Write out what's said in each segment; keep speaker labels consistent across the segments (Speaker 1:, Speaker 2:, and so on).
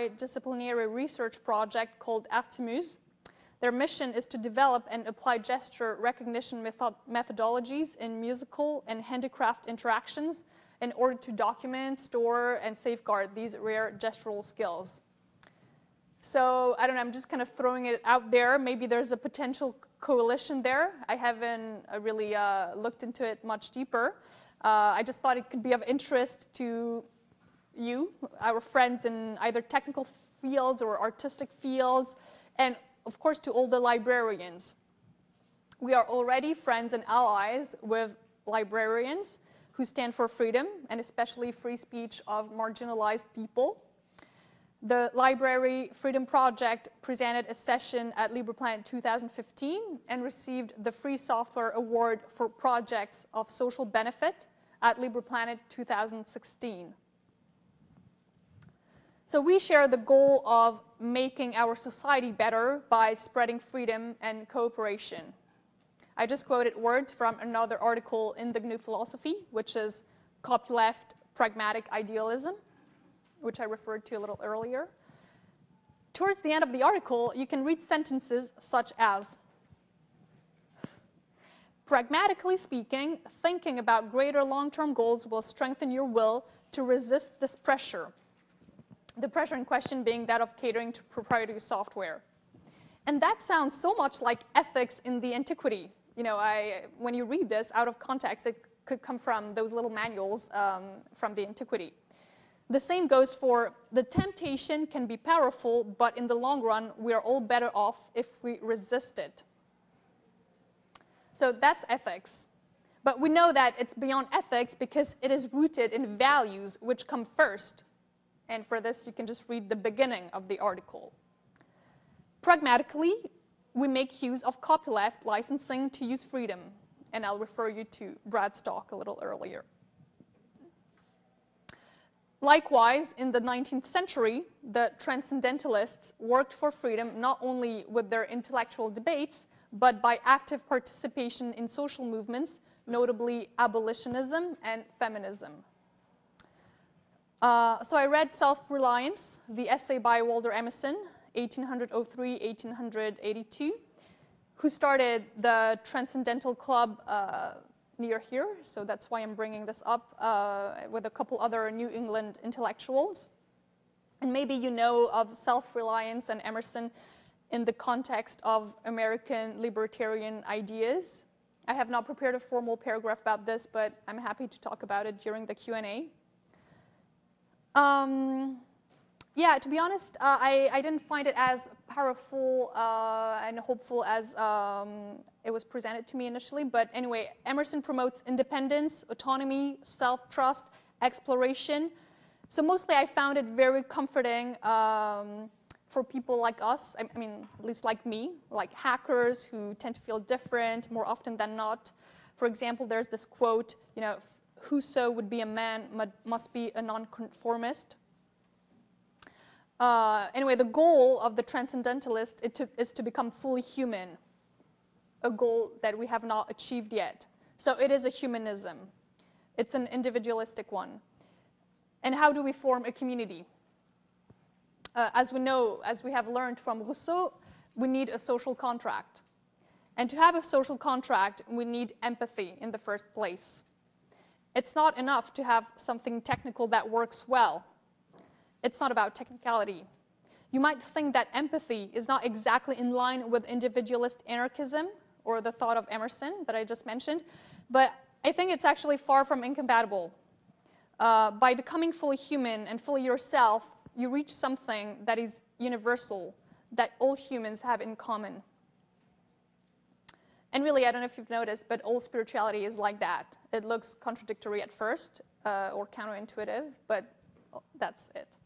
Speaker 1: multidisciplinary research project called Artemus. Their mission is to develop and apply gesture recognition methodologies in musical and handicraft interactions in order to document, store, and safeguard these rare gestural skills. So I don't know, I'm just kind of throwing it out there. Maybe there's a potential coalition there. I haven't really looked into it much deeper. I just thought it could be of interest to you, our friends in either technical fields or artistic fields, and of course to all the librarians. We are already friends and allies with librarians who stand for freedom, and especially free speech of marginalized people. The Library Freedom Project presented a session at LibrePlanet 2015 and received the Free Software Award for Projects of Social Benefit at LibrePlanet 2016. So we share the goal of making our society better by spreading freedom and cooperation. I just quoted words from another article in the GNU Philosophy, which is Copyleft Pragmatic Idealism, which I referred to a little earlier. Towards the end of the article, you can read sentences such as, pragmatically speaking, thinking about greater long-term goals will strengthen your will to resist this pressure. The pressure in question being that of catering to proprietary software. And that sounds so much like ethics in the antiquity. You know, when you read this out of context, it could come from those little manuals from the antiquity. The same goes for the temptation can be powerful, but in the long run, we are all better off if we resist it. So that's ethics. But we know that it's beyond ethics because it is rooted in values which come first. And for this, you can just read the beginning of the article. Pragmatically, we make use of copyleft licensing to use freedom. And I'll refer you to Brad's talk a little earlier. Likewise, in the 19th century, the transcendentalists worked for freedom not only with their intellectual debates, but by active participation in social movements, notably abolitionism and feminism. So I read Self-Reliance, the essay by Walter Emerson, 1803-1882, who started the Transcendental Club near here, so that's why I'm bringing this up with a couple other New England intellectuals. And maybe you know of Self-Reliance and Emerson in the context of American libertarian ideas. I have not prepared a formal paragraph about this, but I'm happy to talk about it during the Q&A. Yeah, to be honest, I didn't find it as powerful and hopeful as it was presented to me initially. But anyway, Emerson promotes independence, autonomy, self-trust, exploration. So mostly I found it very comforting for people like us, I mean, at least like me, like hackers who tend to feel different more often than not. For example, there's this quote, you know, whoso would be a man must be a nonconformist. Anyway, the goal of the transcendentalist is to become fully human, a goal that we have not achieved yet. So it is a humanism. It's an individualistic one. And how do we form a community? As we know, as we have learned from Rousseau, we need a social contract. And to have a social contract, we need empathy in the first place. It's not enough to have something technical that works well. It's not about technicality. You might think that empathy is not exactly in line with individualist anarchism or the thought of Emerson that I just mentioned, but I think it's actually far from incompatible. By becoming fully human and fully yourself, you reach something that is universal, that all humans have in common. And really, I don't know if you've noticed, but all spirituality is like that. It looks contradictory at first, or counterintuitive, but that's it.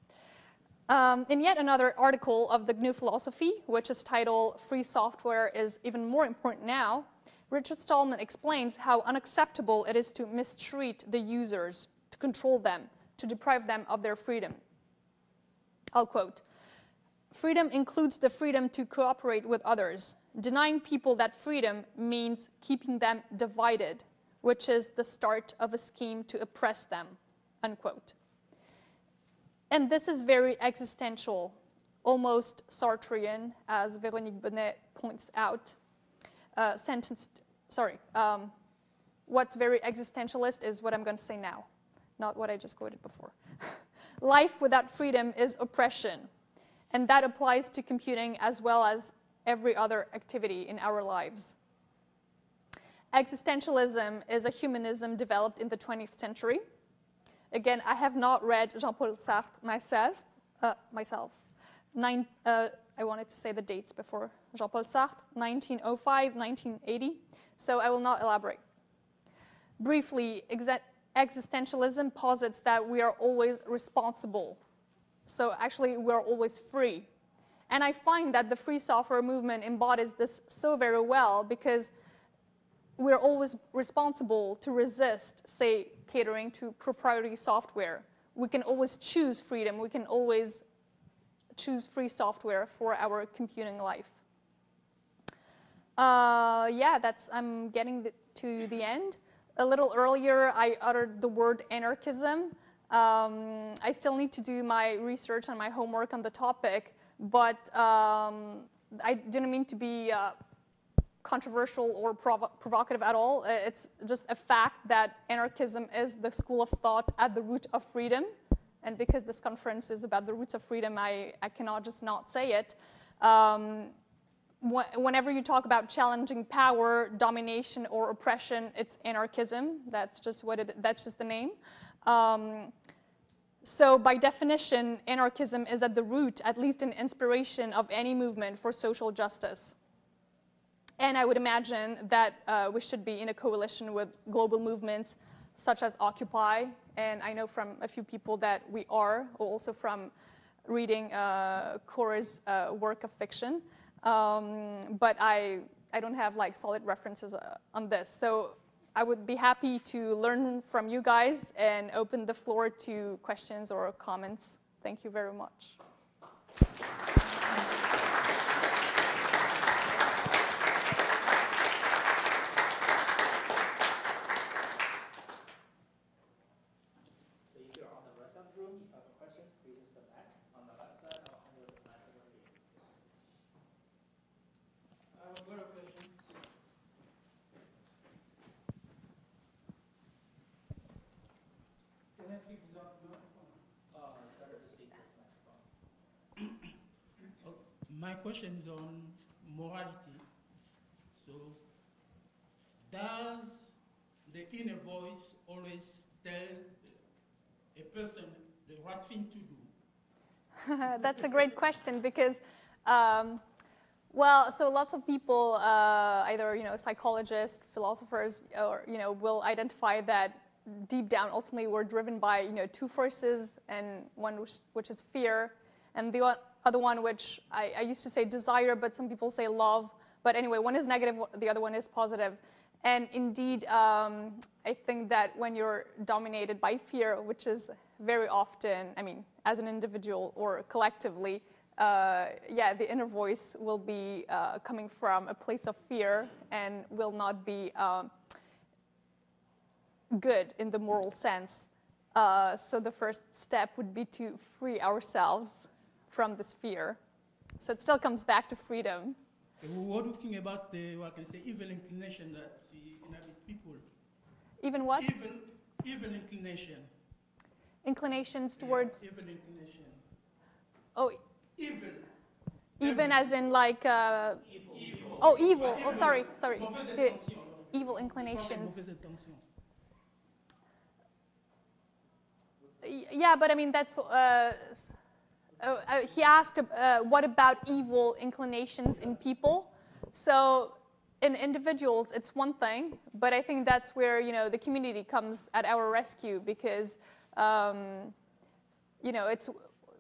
Speaker 1: In yet another article of the GNU Philosophy, which is titled Free Software is Even More Important Now, Richard Stallman explains how unacceptable it is to mistreat the users, to control them, to deprive them of their freedom. I'll quote, "Freedom includes the freedom to cooperate with others. Denying people that freedom means keeping them divided, which is the start of a scheme to oppress them," unquote. And this is very existential, almost Sartrean, as Véronique Bonnet points out. What's very existentialist is what I'm going to say now, not what I just quoted before. Life without freedom is oppression, and that applies to computing as well as every other activity in our lives. Existentialism is a humanism developed in the 20th century. Again, I have not read Jean-Paul Sartre myself. I wanted to say the dates before. Jean-Paul Sartre, 1905, 1980. So I will not elaborate. Briefly, existentialism posits that we are always responsible. So actually, we're always free. And I find that the free software movement embodies this so very well, because we're always responsible to resist, say, catering to proprietary software. We can always choose freedom. We can always choose free software for our computing life. I'm getting to the end. A little earlier, I uttered the word anarchism. I still need to do my research and my homework on the topic, but I didn't mean to be controversial or provocative at all. It's just a fact that anarchism is the school of thought at the root of freedom. And because this conference is about the roots of freedom, I cannot just not say it. Whenever you talk about challenging power, domination, or oppression, it's anarchism. That's just the name. So by definition, anarchism is at the root, at least an inspiration of any movement for social justice. And I would imagine that we should be in a coalition with global movements such as Occupy. And I know from a few people that we are, also from reading Cora's work of fiction. But I don't have solid references on this. So I would be happy to learn from you guys and open the floor to questions or comments. Thank you very much.
Speaker 2: My question is on morality. So, does the inner voice always tell a person the right thing to do?
Speaker 1: That's a great question, because, so lots of people, either psychologists, philosophers, or will identify that deep down, ultimately, we're driven by two forces, and one which is fear, and the other one which I used to say desire, but some people say love. But anyway, one is negative, the other one is positive. And indeed, I think that when you're dominated by fear, which is very often, as an individual or collectively, the inner voice will be coming from a place of fear and will not be good in the moral sense. So the first step would be to free ourselves from this fear. So it still comes back to freedom.
Speaker 2: What do you think about the, evil inclination that inhabit people?
Speaker 1: Even what?
Speaker 2: Evil inclination.
Speaker 1: Inclinations towards?
Speaker 2: Evil inclination.
Speaker 1: Oh.
Speaker 2: Evil.
Speaker 1: Even as in evil. Oh, evil. Oh, sorry. Evil inclinations. Yeah, but that's... he asked, what about evil inclinations in people? So in individuals, it's one thing, but I think that's where, the community comes at our rescue, because, it's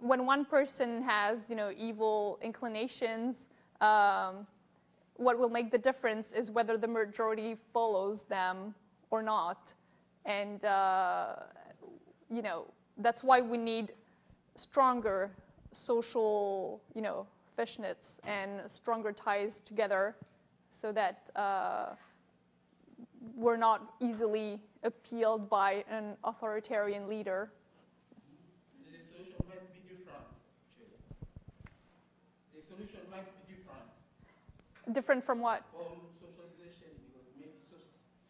Speaker 1: when one person has, evil inclinations, what will make the difference is whether the majority follows them or not. And, that's why we need stronger social, fishnets and stronger ties together, so that we're not easily appealed by an authoritarian leader.
Speaker 2: The social might be different
Speaker 1: Different from what?
Speaker 2: from socialization because maybe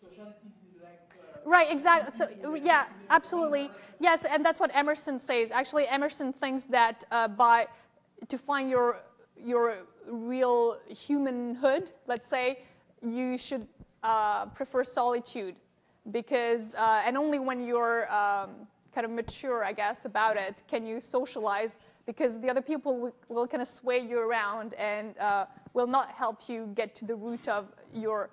Speaker 2: sociality is like.
Speaker 1: Right, exactly. So, yeah, absolutely. Yes, and that's what Emerson says. Actually, Emerson thinks that to find your real humanhood, let's say, you should prefer solitude, because and only when you're kind of mature, I guess, about it, can you socialize, because the other people will kind of sway you around and will not help you get to the root of your.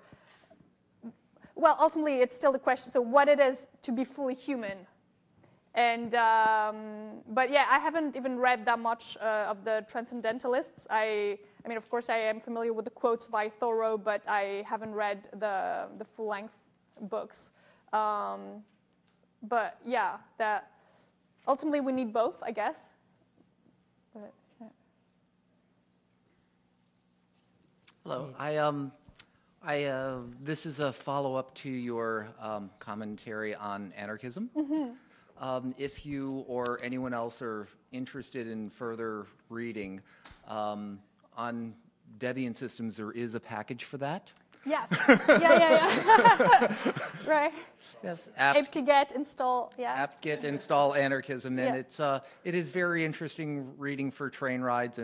Speaker 1: Well, ultimately, it's still the question, so what it is to be fully human. And, but yeah, I haven't even read that much of the Transcendentalists. I mean, of course, I am familiar with the quotes by Thoreau, but I haven't read the full-length books. But yeah, that ultimately we need both, I guess. But,
Speaker 3: Hello. This is a follow-up to your commentary on anarchism.
Speaker 1: Mm-hmm.
Speaker 3: If you or anyone else are interested in further reading, on Debian systems, there is a package for that.
Speaker 1: Yes. Yeah. Right.
Speaker 3: Yes.
Speaker 1: apt-get install. Yeah.
Speaker 3: apt-get install anarchism, and
Speaker 1: Yeah.
Speaker 3: it is very interesting reading for train rides.